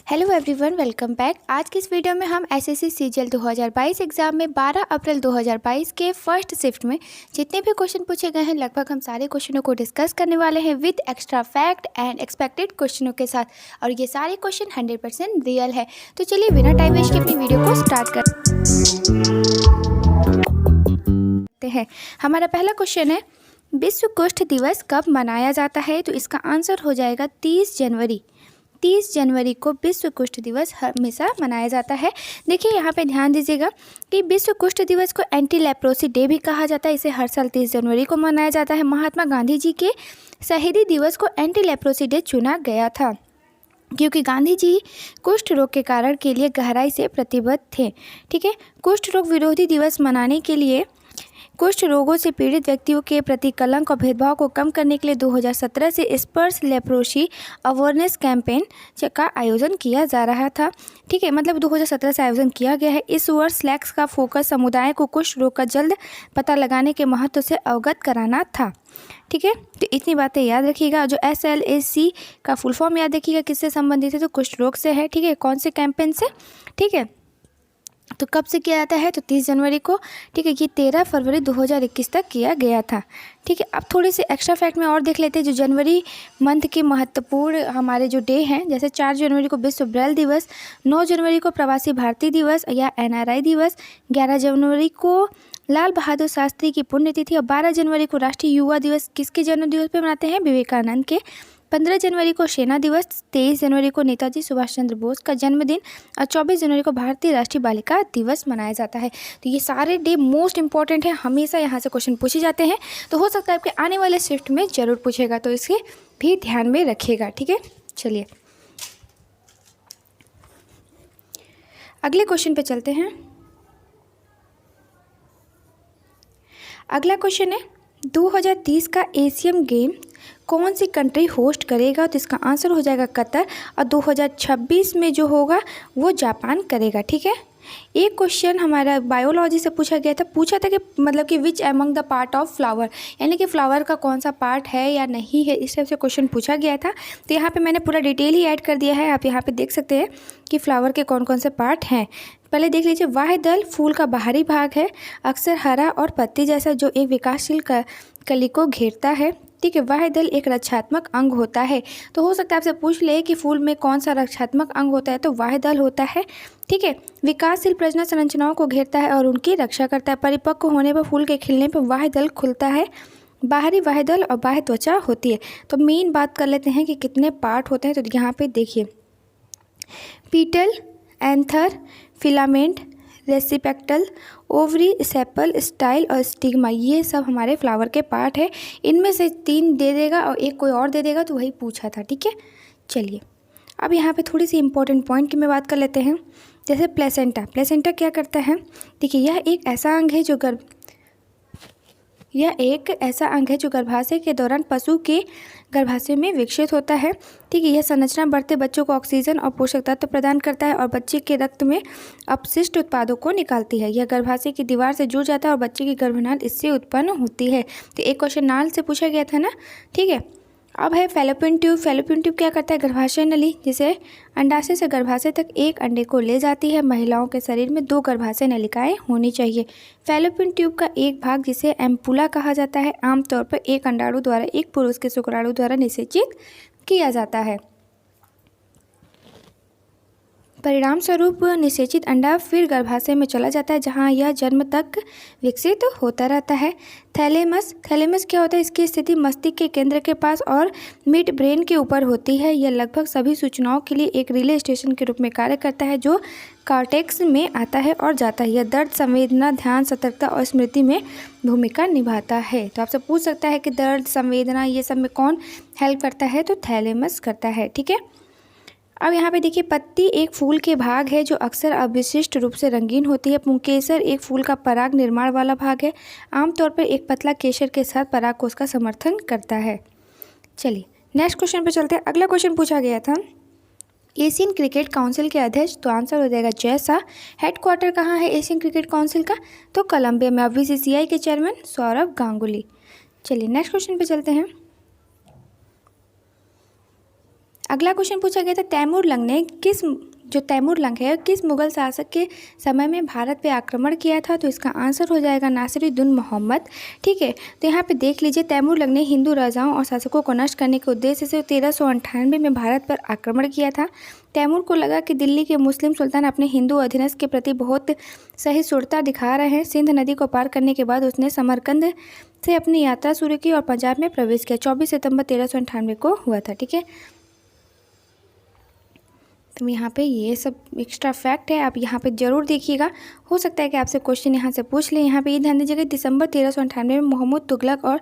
Hello everyone, welcome back. आज की इस वीडियो में हम एसएससी सीजीएल 2022 एग्ज़ाम में 12 अप्रैल 2022 के फर्स्ट शिफ्ट में जितने भी क्वेश्चन पूछे गए हैं लगभग हम सारे क्वेश्चनों को डिस्कस करने वाले हैं with extra fact and expected क्वेश्चनों के साथ। और ये सारे क्वेश्चन 100% रियल है। तो चलिए बिना टाइम वेस्ट के अपनी वीडियो को स्टार्ट करते हैं। हमारा पहला क्वेश्चन है, विश्व कुष्ठ दिवस कब मनाया जाता है? तो इसका आंसर हो जाएगा 30 जनवरी। 30 जनवरी को विश्व कुष्ठ दिवस हमेशा मनाया जाता है। देखिए यहाँ पे ध्यान दीजिएगा कि विश्व कुष्ठ दिवस को एंटी लेप्रोसी डे भी कहा जाता है। इसे हर साल 30 जनवरी को मनाया जाता है। महात्मा गांधी जी के शहीदी दिवस को एंटी लेप्रोसी डे चुना गया था क्योंकि गांधी जी कुष्ठ रोग के कारण के लिए गहराई से प्रतिबद्ध थे। ठीक है, कुष्ठ रोग विरोधी दिवस मनाने के लिए कुष्ठ रोगों से पीड़ित व्यक्तियों के प्रति कलंक और भेदभाव को कम करने के लिए 2017 से स्पर्श लेप्रोसी अवेयरनेस कैंपेन का आयोजन किया जा रहा था। ठीक है, मतलब 2017 से आयोजन किया गया है। इस वर्ष स्लैक्स का फोकस समुदाय को कुष्ठ रोग का जल्द पता लगाने के महत्व से अवगत कराना था। ठीक है, तो इतनी बातें याद रखिएगा। जो SLAC का फुल फॉर्म याद रखिएगा, किससे संबंधित है? तो कुष्ठ रोग से है। ठीक है, कौन से कैंपेन से? ठीक है, तो कब से किया जाता है? तो 30 जनवरी को। ठीक है, ये 13 फरवरी 2021 तक किया गया था। ठीक है, अब थोड़ी सी एक्स्ट्रा फैक्ट में और देख लेते हैं जो जनवरी मंथ के महत्वपूर्ण हमारे जो डे हैं। जैसे 4 जनवरी को विश्व ब्रेल दिवस, 9 जनवरी को प्रवासी भारतीय दिवस या NRI दिवस, 11 जनवरी को लाल बहादुर शास्त्री की पुण्यतिथि और 12 जनवरी को राष्ट्रीय युवा दिवस किसके जन्म दिवस पे मनाते हैं? विवेकानंद के। 15 जनवरी को सेना दिवस, 23 जनवरी को नेताजी सुभाष चंद्र बोस का जन्मदिन और 24 जनवरी को भारतीय राष्ट्रीय बालिका दिवस मनाया जाता है। तो ये सारे डे मोस्ट इंपॉर्टेंट हैं, हमेशा यहाँ से क्वेश्चन पूछे जाते हैं। तो हो सकता है आपके आने वाले शिफ्ट में ज़रूर पूछेगा, तो इसके भी ध्यान में रखिएगा। ठीक है, चलिए अगले क्वेश्चन पे चलते हैं। अगला क्वेश्चन है, 2030 का एशियन गेम कौन सी कंट्री होस्ट करेगा? तो इसका आंसर हो जाएगा कतर। और 2026 में जो होगा वो जापान करेगा। ठीक है, एक क्वेश्चन हमारा बायोलॉजी से पूछा गया था। पूछा था कि मतलब कि which among the part of flower, यानी कि फ्लावर का कौन सा पार्ट है या नहीं है, इस टाइप से क्वेश्चन पूछा गया था। तो यहाँ पे मैंने पूरा डिटेल ही ऐड कर दिया है। आप यहाँ पे देख सकते हैं कि फ्लावर के कौन कौन से पार्ट हैं। पहले देख लीजिए, वाह्य दल फूल का बाहरी भाग है, अक्सर हरा और पत्ती जैसा, जो एक विकासशील कली को घेरता है। ठीक है, वाह्य दल एक रक्षात्मक अंग होता है। तो हो सकता है आपसे पूछ ले कि फूल में कौन सा रक्षात्मक अंग होता है? तो वाह्य दल होता है। ठीक है, विकासशील प्रजनन संरचनाओं को घेरता है और उनकी रक्षा करता है। परिपक्व होने पर फूल के खिलने पर वाह्य दल खुलता है। बाहरी वाह्य दल और बाह्य त्वचा होती है। तो मेन बात कर लेते हैं कि कितने पार्ट होते हैं। तो यहाँ पे देखिए, petal, anther, filament, receptacle, ovary, sepal, style और स्टिग्मा, ये सब हमारे फ्लावर के पार्ट है। इनमें से 3 दे देगा और एक कोई और दे देगा, तो वही पूछा था। ठीक है, चलिए अब यहाँ पे थोड़ी सी इंपॉर्टेंट पॉइंट की मैं बात कर लेते हैं। जैसे प्लेसेंटा, प्लेसेंटा क्या करता है? देखिए, यह एक ऐसा अंग है जो गर्भाशय के दौरान पशु के गर्भाशय में विकसित होता है। ठीक है, यह संरचना बढ़ते बच्चों को ऑक्सीजन और पोषक तत्व प्रदान करता है और बच्चे के रक्त में अपशिष्ट उत्पादों को निकालती है। यह गर्भाशय की दीवार से जुड़ जाता है और बच्चे की गर्भनाल इससे उत्पन्न होती है। तो एक क्वेश्चन नाल से पूछा गया था ना। ठीक है, अब है फैलोपियन ट्यूब। फैलोपियन ट्यूब क्या करता है? गर्भाशय नली, जिसे अंडाशय से गर्भाशय तक एक अंडे को ले जाती है। महिलाओं के शरीर में 2 गर्भाशय नलिकाएं होनी चाहिए। फैलोपियन ट्यूब का एक भाग, जिसे एम्पुला कहा जाता है, आमतौर पर एक अंडाणु द्वारा एक पुरुष के शुक्राणु द्वारा निषेचित किया जाता है। परिणाम स्वरूप निषेचित अंडा फिर गर्भाशय में चला जाता है, जहां यह जन्म तक विकसित होता रहता है। थैलेमस, थैलेमस क्या होता है? इसकी स्थिति मस्तिष्क के केंद्र के पास और मिड ब्रेन के ऊपर होती है। यह लगभग सभी सूचनाओं के लिए एक रिले स्टेशन के रूप में कार्य करता है, जो कॉर्टेक्स में आता है और जाता है। यह दर्द, संवेदना, ध्यान, सतर्कता और स्मृति में भूमिका निभाता है। तो आपसे पूछ सकता है कि दर्द, संवेदना, ये सब में कौन हेल्प करता है? तो थैलेमस करता है। ठीक है, अब यहाँ पे देखिए, पत्ती एक फूल के भाग है जो अक्सर अविशिष्ट रूप से रंगीन होती है। पुंकेसर एक फूल का पराग निर्माण वाला भाग है। आमतौर पर एक पतला केसर के साथ परागकोश का समर्थन करता है। चलिए नेक्स्ट क्वेश्चन पे चलते हैं। अगला क्वेश्चन पूछा गया था, एशियन क्रिकेट काउंसिल के अध्यक्ष। तो आंसर हो जाएगा जैसा। हेडक्वार्टर कहाँ है एशियन क्रिकेट काउंसिल का? तो कोलंबिया में। BCCI के चेयरमैन सौरभ गांगुली। चलिए नेक्स्ट क्वेश्चन पे चलते हैं। अगला क्वेश्चन पूछा गया था तैमूर लंग ने तैमूर लंग है किस मुगल शासक के समय में भारत पे आक्रमण किया था? तो इसका आंसर हो जाएगा नासिरुद्दीन मोहम्मद। ठीक है, तो यहाँ पे देख लीजिए तैमूर लंग ने हिंदू राजाओं और शासकों को नष्ट करने के उद्देश्य से 1398 में भारत पर आक्रमण किया था। तैमूर को लगा कि दिल्ली के मुस्लिम सुल्तान अपने हिंदू अधीनस्थ के प्रति बहुत सहिष्णुता दिखा रहे हैं। सिंध नदी को पार करने के बाद उसने समरकंद से अपनी यात्रा शुरू की और पंजाब में प्रवेश किया। 24 सितंबर 1398 को हुआ था। ठीक है, तो यहाँ पे ये सब एक्स्ट्रा फैक्ट है, आप यहाँ पे जरूर देखिएगा। हो सकता है कि आपसे क्वेश्चन यहाँ से पूछ लें। यहाँ पे ये ध्यान दीजिएगा दिसंबर 1398 में मोहम्मद तुगलक और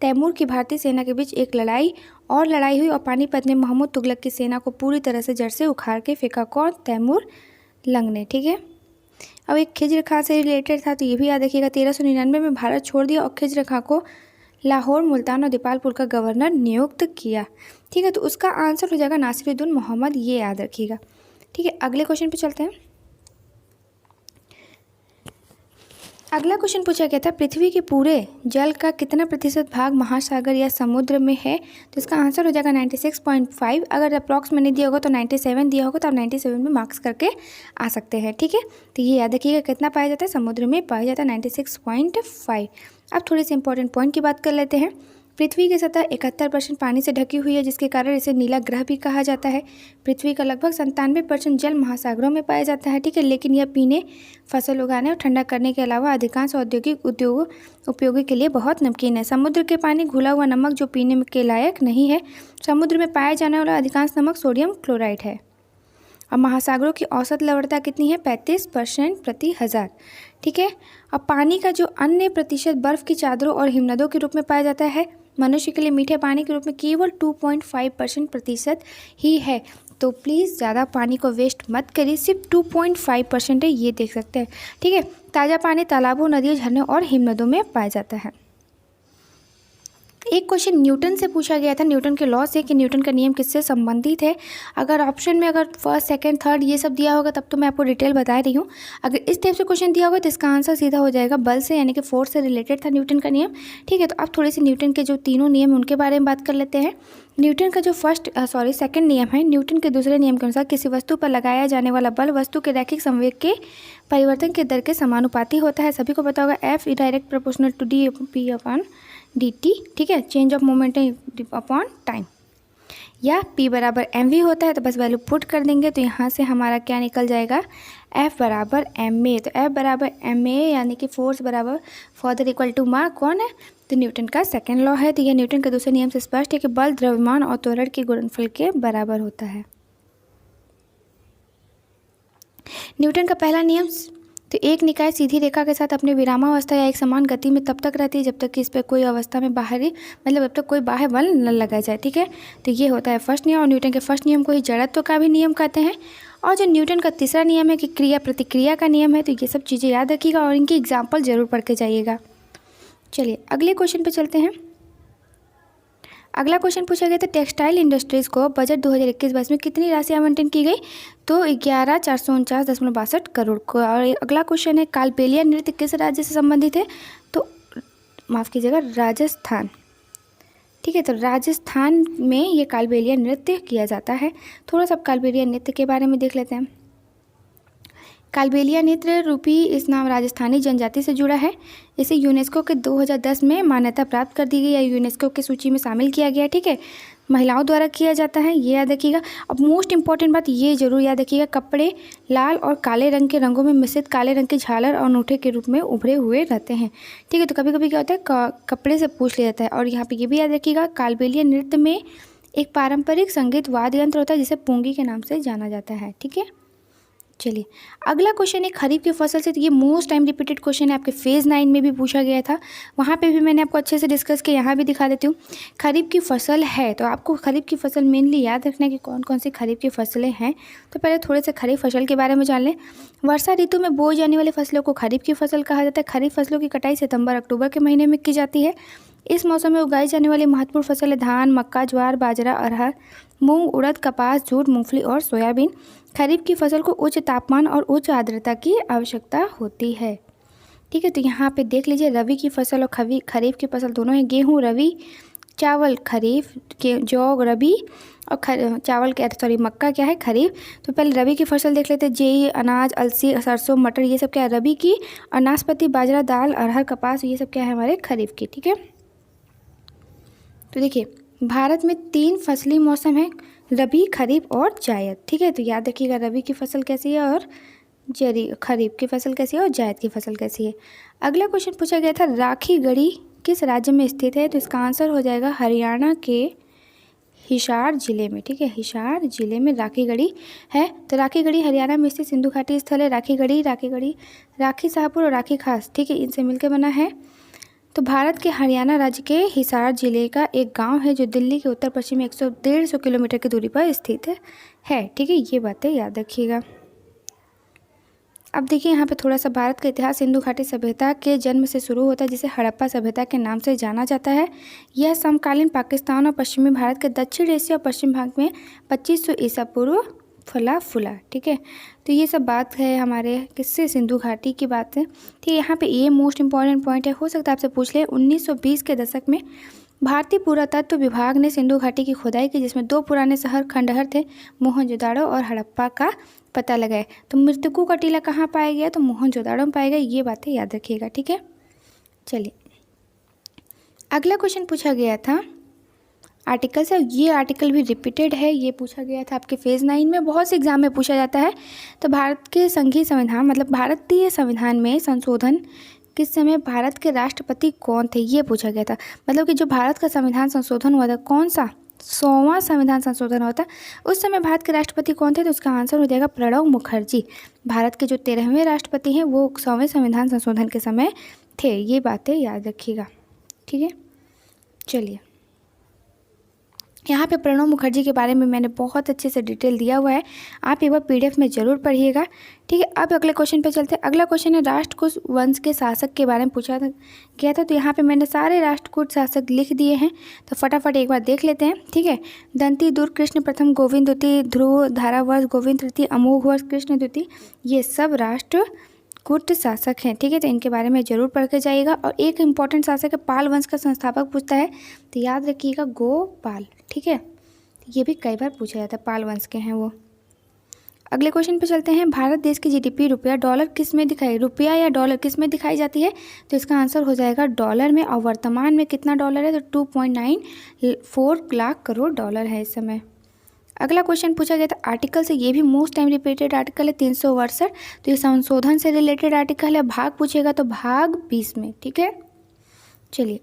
तैमूर की भारतीय सेना के बीच एक लड़ाई हुई और पानीपत में मोहम्मद तुगलक की सेना को पूरी तरह से जड़ से उखाड़ के फेंका। कौन? तैमूर लंग ने। ठीक है, अब एक खिज्र खां से रिलेटेड था तो ये भी याद रखिएगा। 1399 में भारत छोड़ दिया और खिज्र खां को लाहौर, मुल्तान और दीपालपुर का गवर्नर नियुक्त किया। ठीक है, तो उसका आंसर हो जाएगा नासिरुद्दीन मोहम्मद, ये याद रखिएगा। ठीक है, अगले क्वेश्चन पे चलते हैं। अगला क्वेश्चन पूछा गया था पृथ्वी के पूरे जल का कितना प्रतिशत भाग महासागर या समुद्र में है? तो इसका आंसर हो जाएगा 96.5। अगर अप्रॉक्स मैंने दिया होगा तो 97 दिया होगा तो आप 97 में मार्क्स करके आ सकते हैं। ठीक है, तो ये याद रखिएगा कितना पाया जाता है, समुद्र में पाया जाता है 96.5। अब थोड़ी सी इंपॉर्टेंट पॉइंट की बात कर लेते हैं। पृथ्वी की सतह 71% पानी से ढकी हुई है, जिसके कारण इसे नीला ग्रह भी कहा जाता है। पृथ्वी का लगभग 97% जल महासागरों में पाया जाता है। ठीक है, लेकिन यह पीने, फसल उगाने और ठंडा करने के अलावा अधिकांश औद्योगिक उपयोगी के लिए बहुत नमकीन है। समुद्र के पानी घुला हुआ नमक जो पीने के लायक नहीं है। समुद्र में पाया जाने वाला अधिकांश नमक सोडियम क्लोराइड है। और महासागरों की औसत लवणता कितनी है? 35% प्रति हज़ार। ठीक है, अब पानी का जो अन्य प्रतिशत बर्फ़ की चादरों और हिमनदों के रूप में पाया जाता है। मनुष्य के लिए मीठे पानी के रूप में केवल 2.5% प्रतिशत ही है। तो प्लीज़ ज़्यादा पानी को वेस्ट मत करिए, सिर्फ 2.5% है, ये देख सकते हैं। ठीक है, ताज़ा पानी तालाबों, नदियों, झरनों और हिमनदों में पाया जाता है। एक क्वेश्चन न्यूटन से पूछा गया था, न्यूटन के लॉ से, कि न्यूटन का नियम किससे संबंधित है। अगर ऑप्शन में अगर फर्स्ट, सेकंड, थर्ड ये सब दिया होगा तब तो मैं आपको डिटेल बता रही हूँ। अगर इस टाइप से क्वेश्चन दिया होगा तो इसका आंसर सीधा हो जाएगा बल से, यानी कि फोर्स से रिलेटेड था न्यूटन का नियम। ठीक है, तो अब थोड़ी सी न्यूटन के जो तीनों नियम हैं उनके बारे में बात कर लेते हैं। न्यूटन का जो सेकंड नियम है, न्यूटन के दूसरे नियम के अनुसार किसी वस्तु पर लगाया जाने वाला बल वस्तु के रैखिक संवेग के परिवर्तन के दर के समानुपाती होता है। सभी को पता होगा F direct proportional to dp/dt। ठीक है, change of momentum upon time, या P बराबर mv होता है। तो बस वैल्यू पुट कर देंगे तो यहाँ से हमारा क्या निकल जाएगा, F बराबर ma। तो F बराबर ma यानी कि फोर्स बराबर फर्दर इक्वल टू मा कौन है, तो न्यूटन का सेकंड लॉ है। तो यह न्यूटन के दूसरे नियम से स्पष्ट है कि बल द्रव्यमान और त्वरण के गुणनफल के बराबर होता है। न्यूटन का पहला नियम, तो एक निकाय सीधी रेखा के साथ अपने विरामावस्था या एक समान गति में तब तक रहती है जब तक कि इस पर कोई अवस्था में बाहरी जब तक कोई बाह्य बल न लगाया जाए। ठीक है, तो ये होता है फर्स्ट नियम। और न्यूटन के फर्स्ट नियम को ही जड़त्व का भी नियम कहते हैं। और जो न्यूटन का तीसरा नियम है कि क्रिया प्रतिक्रिया का नियम है, तो ये सब चीज़ें याद रखिएगा और इनकी एग्जाम्पल जरूर पढ़ के जाइएगा। चलिए अगले क्वेश्चन पर चलते हैं। अगला क्वेश्चन पूछा गया था टेक्सटाइल इंडस्ट्रीज़ को बजट 2021-22 में कितनी राशि आवंटन की गई, तो 11,449.62 करोड़ को। और अगला क्वेश्चन है कालबेलिया नृत्य किस राज्य से संबंधित है, तो माफ़ कीजिएगा राजस्थान। ठीक है, तो राजस्थान में ये कालबेलिया नृत्य किया जाता है। थोड़ा सा कालबेलिया नृत्य के बारे में देख लेते हैं। कालबेलिया नृत्य रूपी इस नाम राजस्थानी जनजाति से जुड़ा है। इसे यूनेस्को के 2010 में मान्यता प्राप्त कर दी गई या यूनेस्को की सूची में शामिल किया गया। ठीक है, महिलाओं द्वारा किया जाता है, ये याद रखिएगा। अब मोस्ट इंपॉर्टेंट बात ये जरूर याद रखिएगा, कपड़े लाल और काले रंग के रंगों में मिश्रित काले रंग के झालर और अंगूठे के रूप में उभरे हुए रहते हैं। ठीक है, तो कभी कभी क्या होता है कपड़े से पूछ लिया जाता है। और यहाँ पे ये भी याद रखिएगा कालबेलिया नृत्य में एक पारंपरिक संगीत वाद्य यंत्र होता है जिसे पुंगी के नाम से जाना जाता है। ठीक है, चलिए अगला क्वेश्चन है खरीफ की फसल से। तो ये मोस्ट टाइम रिपीटेड क्वेश्चन है, आपके फेज़ 9 में भी पूछा गया था, वहाँ पे भी मैंने आपको अच्छे से डिस्कस किया, यहाँ भी दिखा देती हूँ। खरीफ की फसल है तो आपको खरीफ की फसल मेनली याद रखना है कि कौन कौन सी खरीफ की फसलें हैं। तो पहले थोड़े से खरीफ फसल के बारे में जान लें। वर्षा ऋतु में बोई जाने वाली फसलों को खरीफ की फसल कहा जाता है। खरीफ फसलों की कटाई सितंबर अक्टूबर के महीने में की जाती है। इस मौसम में उगाई जाने वाली महत्वपूर्ण फसलें धान, मक्का, ज्वार, बाजरा, अरहर, मूंग, उड़द, कपास, जूट, मूंगफली और सोयाबीन। खरीफ की फसल को उच्च तापमान और उच्च आर्द्रता की आवश्यकता होती है। ठीक है, तो यहाँ पे देख लीजिए रबी की फसल और खरीफ की फसल दोनों है। गेहूँ रबी चावल खरीफ के, जौ रबी, और चावल के मक्का क्या है, खरीफ। तो पहले रबी की फसल देख लेते हैं। जेई, अनाज, अलसी, सरसों, मटर, ये सब क्या है, रबी की। और नाशपाती, बाजरा, दाल, अरहर, कपास, ये सब क्या है, हमारे खरीफ की। ठीक है, तो देखिए भारत में 3 फसली मौसम है, रबी, खरीफ और जायद। ठीक है, तो याद रखिएगा रबी की फसल कैसी है और खरीफ की फसल कैसी है और जायद की फसल कैसी है। अगला क्वेश्चन पूछा गया था, राखी गढ़ी किस राज्य में स्थित है? तो इसका आंसर हो जाएगा हरियाणा के हिसार जिले में। ठीक है, हिसार जिले में राखी गढ़ी है। तो राखी गढ़ी हरियाणा में स्थित सिंधु घाटी स्थल है। राखी गढ़ी, राखी साहपुर और राखी खास, ठीक है, इनसे मिलकर बना है। तो भारत के हरियाणा राज्य के हिसार जिले का एक गांव है जो दिल्ली के उत्तर पश्चिम में 150 किलोमीटर की दूरी पर स्थित है। ठीक है, ये बातें याद रखिएगा। अब देखिए यहाँ पे थोड़ा सा भारत का इतिहास। सिंधु घाटी सभ्यता के जन्म से शुरू होता है, जिसे हड़प्पा सभ्यता के नाम से जाना जाता है। यह समकालीन पाकिस्तान और पश्चिमी भारत के दक्षिण एशिया और पश्चिम भाग में 2500 ईसा पूर्व फूला। ठीक है, तो ये सब बात है हमारे किससे, सिंधु घाटी की बात है। ठीक है, यहाँ पे ये मोस्ट इंपॉर्टेंट पॉइंट है, हो सकता है आपसे पूछ ले। 1920 के दशक में भारतीय पुरातत्व विभाग ने सिंधु घाटी की खुदाई की, जिसमें 2 पुराने शहर खंडहर थे, मोहनजोदाड़ो और हड़प्पा का पता लगाए। तो मृतकों का टीला कहाँ पाया गया? तो मोहनजोदाड़ो में पाया गया। ये बातें याद रखिएगा। ठीक है, चलिए अगला क्वेश्चन पूछा गया था आर्टिकल से। ये आर्टिकल भी रिपीटेड है, ये पूछा गया था आपके फेज़ 9 में, बहुत से एग्जाम में पूछा जाता है। तो भारत के संघीय संविधान मतलब भारतीय संविधान में संशोधन किस समय भारत के राष्ट्रपति कौन थे, ये पूछा गया था। मतलब कि जो भारत का संविधान संशोधन हुआ था, कौन सा 100वां संविधान संशोधन हुआ था, उस समय भारत के राष्ट्रपति कौन थे? तो उसका आंसर हो जाएगा प्रणब मुखर्जी। भारत के जो 13वें राष्ट्रपति हैं वो 100वें संविधान संशोधन के समय थे। ये बातें याद रखिएगा। ठीक है, चलिए यहाँ पे प्रणब मुखर्जी के बारे में मैंने बहुत अच्छे से डिटेल दिया हुआ है, आप एक बार PDF में ज़रूर पढ़िएगा। ठीक है, अब अगले क्वेश्चन पे चलते हैं। अगला क्वेश्चन है राष्ट्रकूट वंश के शासक के बारे में पूछा गया था। तो यहाँ पे मैंने सारे राष्ट्रकूट शासक लिख दिए हैं, तो फटाफट एक बार देख लेते हैं। ठीक है, दंती, दुर्ग, कृष्ण प्रथम, गोविंद द्वितीय, ध्रुव, धारावर्ष, गोविंद तृतीय, अमोघ वर्ष, कृष्ण द्वितीय, ये सब राष्ट्रकूट शासक हैं। ठीक है, तो इनके बारे में जरूर पढ़ के जाइएगा। और एक इंपॉर्टेंट शासक है पाल वंश का संस्थापक पूछता है, तो याद रखिएगा गोपाल। ठीक है, ये भी कई बार पूछा जाता है, पाल वंश के हैं वो। अगले क्वेश्चन पे चलते हैं। भारत देश की GDP रुपया डॉलर किस में दिखाई, रुपया या डॉलर किस में दिखाई जाती है? तो इसका आंसर हो जाएगा डॉलर में। और वर्तमान में कितना डॉलर है? तो 2.94 लाख करोड़ डॉलर है इस समय। अगला क्वेश्चन पूछा गया था आर्टिकल से, ये भी मोस्ट टाइम रिपीटेड आर्टिकल है 362। तो ये संशोधन से रिलेटेड आर्टिकल है। भाग पूछेगा तो भाग 20 में। ठीक है, चलिए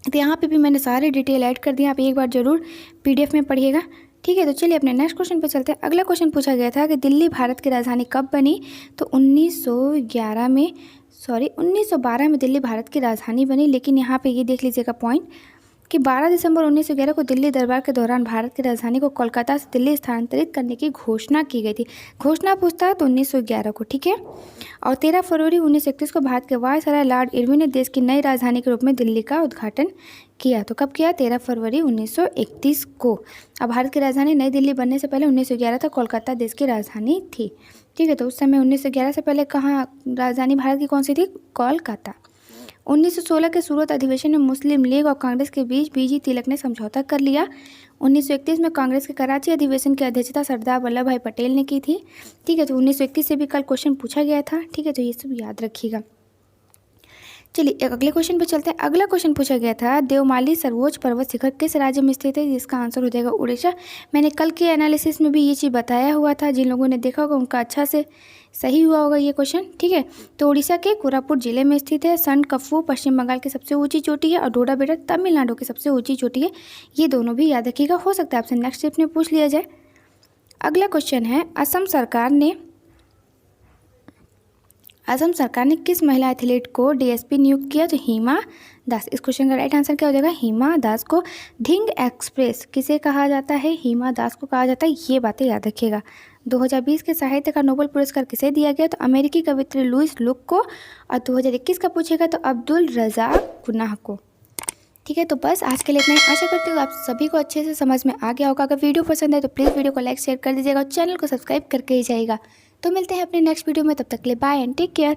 तो यहाँ पे भी मैंने सारे डिटेल ऐड कर दिए, आप एक बार जरूर PDF में पढ़िएगा। ठीक है, तो चलिए अपने नेक्स्ट क्वेश्चन पे चलते हैं। अगला क्वेश्चन पूछा गया था कि दिल्ली भारत की राजधानी कब बनी? तो 1912 में दिल्ली भारत की राजधानी बनी। लेकिन यहाँ पे ये देख लीजिएगा पॉइंट कि 12 दिसंबर 1911 को दिल्ली दरबार के दौरान भारत की राजधानी को कोलकाता से दिल्ली स्थानांतरित करने की घोषणा की गई थी। घोषणा पूछता है तो 1911 को। ठीक है, और 13 फरवरी 1931 को भारत के वायसराय लॉर्ड इरविन ने देश की नई राजधानी के रूप में दिल्ली का उद्घाटन किया। तो कब किया? 13 फरवरी 1931 को। अब भारत की राजधानी नई दिल्ली बनने से पहले 1911 तक कोलकाता देश की राजधानी थी। ठीक है, तो उस समय 1911 से पहले कहाँ राजधानी भारत की कौन सी थी? कोलकाता। 1916 के सूरत अधिवेशन में मुस्लिम लीग और कांग्रेस के बीच BG तिलक ने समझौता कर लिया। 1931 में कांग्रेस के कराची अधिवेशन की अध्यक्षता सरदार वल्लभ भाई पटेल ने की थी। ठीक है, तो 1931 से भी कल क्वेश्चन पूछा गया था। ठीक है, तो ये सब याद रखिएगा। चलिए अगले क्वेश्चन पे चलते हैं। अगला क्वेश्चन पूछा गया था देवमाली सर्वोच्च पर्वत शिखर किस राज्य में स्थित है? जिसका आंसर हो जाएगा उड़ीसा। मैंने कल के एनालिसिस में भी ये चीज़ बताया हुआ था, जिन लोगों ने देखा होगा उनका अच्छा से सही हुआ होगा ये क्वेश्चन। ठीक है, तो उड़ीसा के कोरापुट जिले में स्थित है। सनकफू पश्चिम बंगाल की सबसे ऊंची चोटी है और डोडा बेटा तमिलनाडु की सबसे ऊंची चोटी है। ये दोनों भी याद रखिएगा, हो सकता है आपसे नेक्स्ट स्टेप में पूछ लिया जाए। अगला क्वेश्चन है असम सरकार ने किस महिला एथलीट को DSP नियुक्त किया? तो हिमा दास। इस क्वेश्चन का राइट आंसर क्या हो जाएगा? हिमा दास को। धिंग एक्सप्रेस किसे कहा जाता है? हिमा दास को कहा जाता है। ये बातें याद रखिएगा। 2020 के साहित्य का नोबेल पुरस्कार किसे दिया गया? तो अमेरिकी कवित्री लुइस लुक को। और 2021 का पूछेगा तो अब्दुल रज़ाक गुनाह को। ठीक है, तो बस आज के लिए इतना ही। आशा करती हूँ आप सभी को अच्छे से समझ में आ गया होगा। अगर वीडियो पसंद है तो प्लीज़ वीडियो को लाइक शेयर कर दीजिएगा और चैनल को सब्सक्राइब करके ही जाइएगा। तो मिलते हैं अपने नेक्स्ट वीडियो में, तब तक के लिए बाय एंड टेक केयर।